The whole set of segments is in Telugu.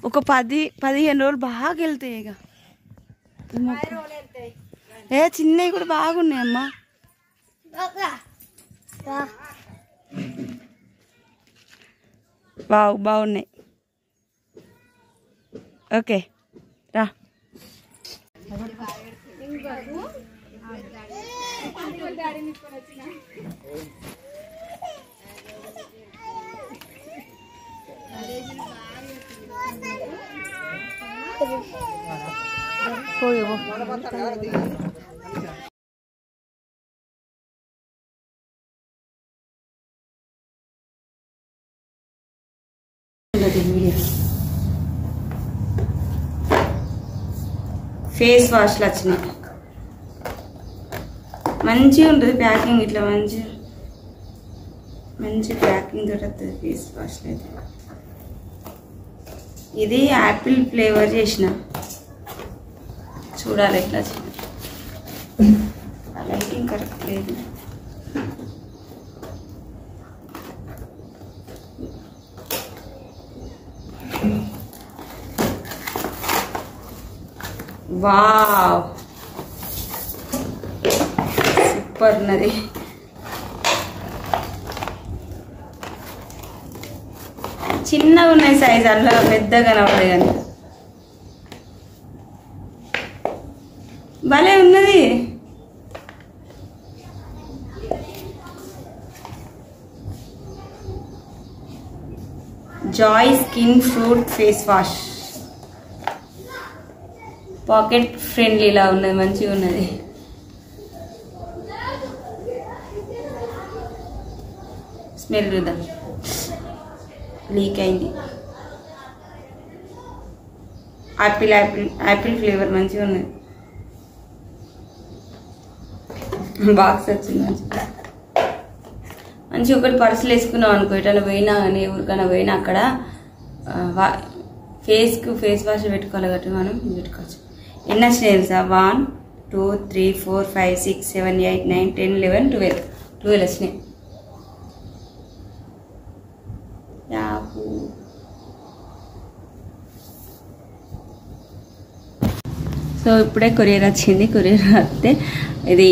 ఒక 10-15 రోజులు బాగా వెళ్తాయి. ఇక చిన్నవి కూడా బాగున్నాయి అమ్మా. బాగున్నాయి. ఓకే రా. ఫేస్ వాష్లు వచ్చినాయి. మంచిగా ఉంటుంది ప్యాకింగ్. ఇట్లా మంచి ప్యాకింగ్ తోటి వస్తుంది ఫేస్ వాష్లు అయితే. ఇది యాపిల్ ఫ్లేవర్ చేసిన. చూడాలి ఎట్లా లైటింగ్ కరెక్ట్ లేదు. వావ్ సూపర్ ఉన్నది. చిన్నగా ఉన్నాయి సైజ్, అలా పెద్దగా కనపడే కానీ భలే ఉన్నది. Joy skin fruit face wash. Pocket ఫ్రెండ్లీలా ఉన్నది, మంచిగా ఉన్నది. స్మెల్ చూద్దాం. లీక్ అయింది. యాపిల్ ఫ్లేవర్ మంచిగా ఉన్నది. బాక్స్ వచ్చింది మంచిగా. ఒకటి పర్సులు వేసుకున్నాం అనుకో, ఎటైనా పోయినా కానీ ఎవరికైనా పోయినా అక్కడ ఫేస్ వాష్ పెట్టుకోవాలి కాబట్టి మనం పెట్టుకోవచ్చు. ఎన్ని వచ్చినాయి తెలుసా? 1 2 3 4 5 6 7 8 9 10 11 12 వచ్చినాయి. సో ఇప్పుడే కొరియర్ వచ్చింది. కొరియర్ వస్తే ఇది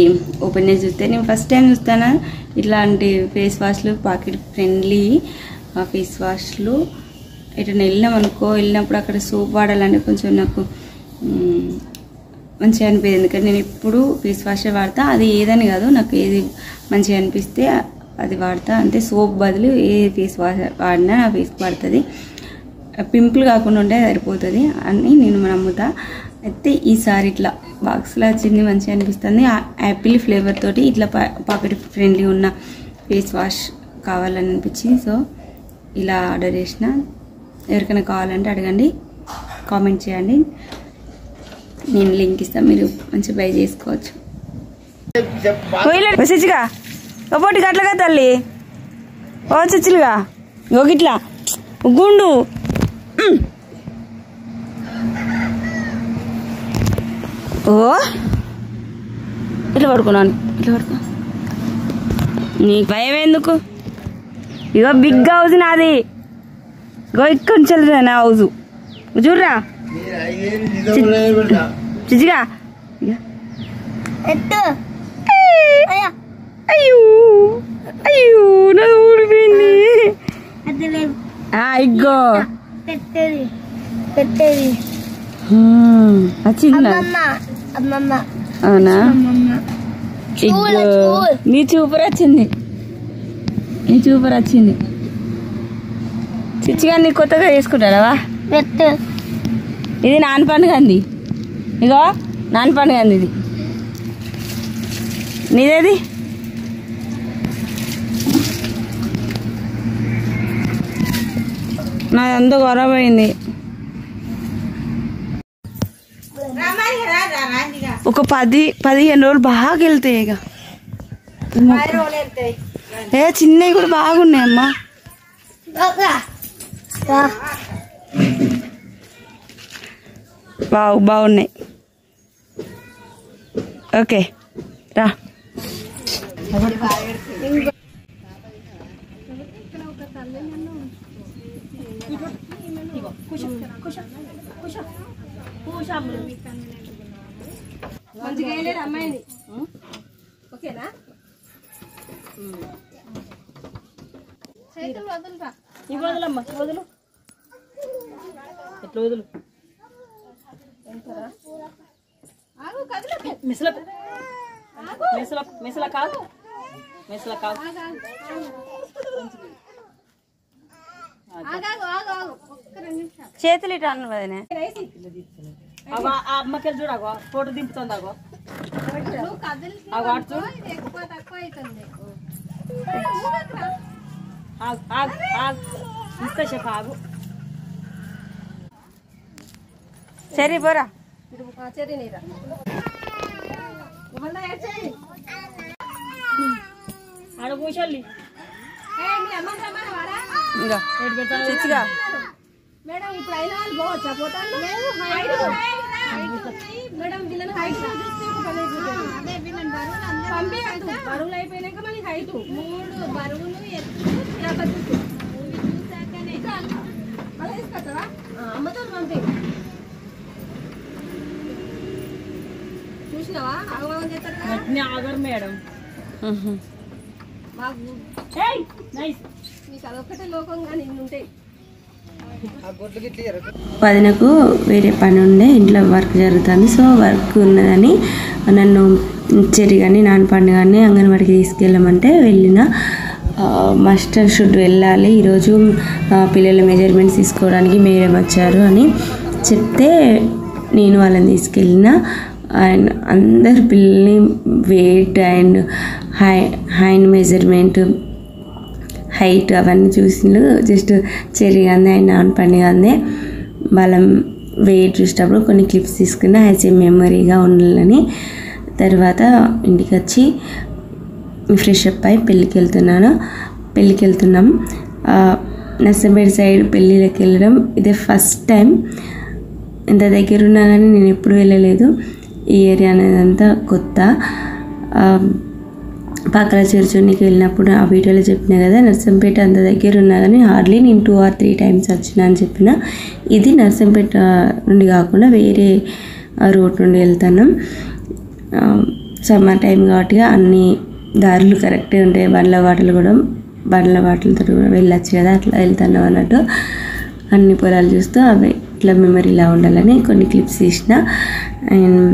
ఓపెన్ చేసి చూస్తే, నేను ఫస్ట్ టైం చూస్తాను ఇట్లాంటి ఫేస్ వాష్లు, పాకెట్ ఫ్రెండ్లీ ఫేస్ వాష్లు. ఎటైనా వెళ్ళినప్పుడు అక్కడ సోప్ వాడాలంటే కొంచెం నాకు మంచిగా అనిపించింది. ఎందుకంటే నేను ఎప్పుడు ఫేస్ వాషే వాడతా. అది ఏదని కాదు, నాకు ఏది మంచిగా అనిపిస్తే అది వాడతా. అంటే సోప్ బదులు ఏ ఫేస్ వాష్ వాడినా నా ఫేస్కి పడుతుంది. పింపుల్ కాకుండా ఉంటే సరిపోతుంది అని నేను నమ్ముతా. అయితే ఈసారి ఇట్లా బాక్స్లో వచ్చింది, మంచిగా అనిపిస్తుంది. యాపిల్ ఫ్లేవర్ తోటి ఇట్లా పాకెట్ ఫ్రెండ్లీ ఉన్న ఫేస్ వాష్ కావాలని అనిపించింది. సో ఇలా ఆర్డర్ చేసిన. ఎవరికైనా కావాలంటే అడగండి, కామెంట్ చేయండి, నేను లింక్ ఇస్తాను. మీరు మంచిగా బై చేసుకోవచ్చు. చిచ్చిగా ఒకటి గట్లగా తల్లి, ఓ చిచ్చులుగా గిట్లా గుండు. ఓ ఇట్లా పడుకున్నాను, ఇట్లా పడుకో. నీకు భయం ఎందుకు? ఇగో బిగ్ హౌస్ నాది. ఇగో ఇక్కడ నుంచి నా హౌస్ చూడరా చిచ్చిగా. అయ్యో అయ్యో నాది ఊడిపోయింది. ఇగ్గో వచ్చిందా? అవునా? నీ చూపర్ వచ్చింది, నీ చూపర్ వచ్చింది. చిచ్చిగా నీ కొత్తగా చేసుకుంటావా? ఇది నాన్న పండుగ అంది. ఇగో నాన్న పండుగ అంది. ఇది నీదేది? నాదంతా ఖరాబ్ అయింది. ఒక 10-15 రోజులు బాగా వెళ్తాయి. ఇక చిన్నవి కూడా బాగున్నాయి అమ్మా. బాగున్నాయి. ఓకే రా. మంచిగా వేయలేదు అమ్మాయిని. ఓకేనా? ఇవి వదలమ్మా, వదులు. ఎట్లా వదులు? మిసల మిసల మిసల కాదు, మిసల కాదు. చేతులు ఇటు అన్న వదినే. అమ్మకెళ్ళి చూడగో, ఫోటో దింపుతుంది. అగో అటు చూడు. ఇంత చెప్ప ఆగు. సరే పోరా. చెరి నీరా ఆడ కూర్చోల్లి. మేడం ఇప్పుడు అయిన వాళ్ళు పోవచ్చా? పోతాను మేడం. వీళ్ళని హైట్ బరువులు అయిపోయినాక మళ్ళీ హైట్ 3 బరువులు తీసుకొస్తావా? అమ్మతో పంపి. చూసినావా ఆగమనం చేస్తారు ఆగరు మేడం. మీకు అదొక్కటే లోకంగా నిన్నుంటాయి. వదినకు వేరే పని ఉండే, ఇంట్లో వర్క్ జరుగుతుంది. సో వర్క్ ఉన్నదని నన్ను చెరి కానీ నాన్నపండు కానీ అంగన్వాడికి తీసుకెళ్ళమంటే వెళ్ళిన. మస్ట్ షుడ్ వెళ్ళాలి ఈరోజు, పిల్లల మెజర్మెంట్స్ తీసుకోవడానికి మేడం వచ్చారు అని చెప్తే నేను వాళ్ళని తీసుకెళ్ళిన. అండ్ అందరు పిల్లల్ని weight and hand measurement, height అవన్నీ చూసిండు. జస్ట్ చెరి అందే అండ్ నాన్నపండు అందే వాళ్ళ వెయిట్ చూసేటప్పుడు కొన్ని క్లిప్స్ తీసుకున్న యాజ్ ఏ మెమరీగా ఉండాలని. తర్వాత ఇంటికి వచ్చి ఫ్రెష్ అప్ అయి పెళ్ళికి వెళ్తున్నాం. నర్సంపేట సైడ్ పెళ్ళిళ్ళకి వెళ్ళడం ఇదే ఫస్ట్ టైం. ఎంత దగ్గర ఉన్నా కానీ నేను ఎప్పుడు వెళ్ళలేదు. ఈ ఏరియా అనేది అంతా కొత్త. పక్కల చెరుచునికి వెళ్ళినప్పుడు ఆ వీడియోలో చెప్పినా కదా, నర్సంపేట అంత దగ్గర ఉన్నా కానీ హార్డ్లీ నేను 2 or 3 times వచ్చినా అని చెప్పిన. ఇది నర్సంపేట నుండి కాకుండా వేరే రూట్ నుండి వెళ్తాను. సమ్మర్ టైం కాబట్టి అన్ని దారులు కరెక్ట్గా ఉంటాయి. బండ్ల వాటలతో కూడా వెళ్ళచ్చు కదా, అట్లా వెళ్తాను అన్నట్టు. అన్ని పొలాలు చూస్తూ అవి ఇట్లా మెమరీలా ఉండాలని కొన్ని క్లిప్స్ తీసిన. అండ్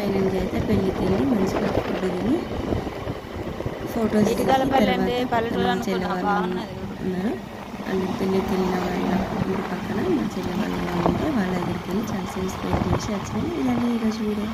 ఫైనల్గా అయితే పెళ్ళికి వెళ్ళి మంచిగా ఫుడ్ తిని ఫొటోస్ చెల్లె వాళ్ళు ఉన్నారు. అండ్ పెళ్ళికి వెళ్ళిన వాళ్ళ ఇంటి పక్కన మా చెల్లె వాళ్ళు ఉంటే వాళ్ళ దగ్గరికి వెళ్ళి చాలా సేపు స్పెండ్ చేసి వచ్చినాయి. ఇలాగే ఈరోజు వీడియో.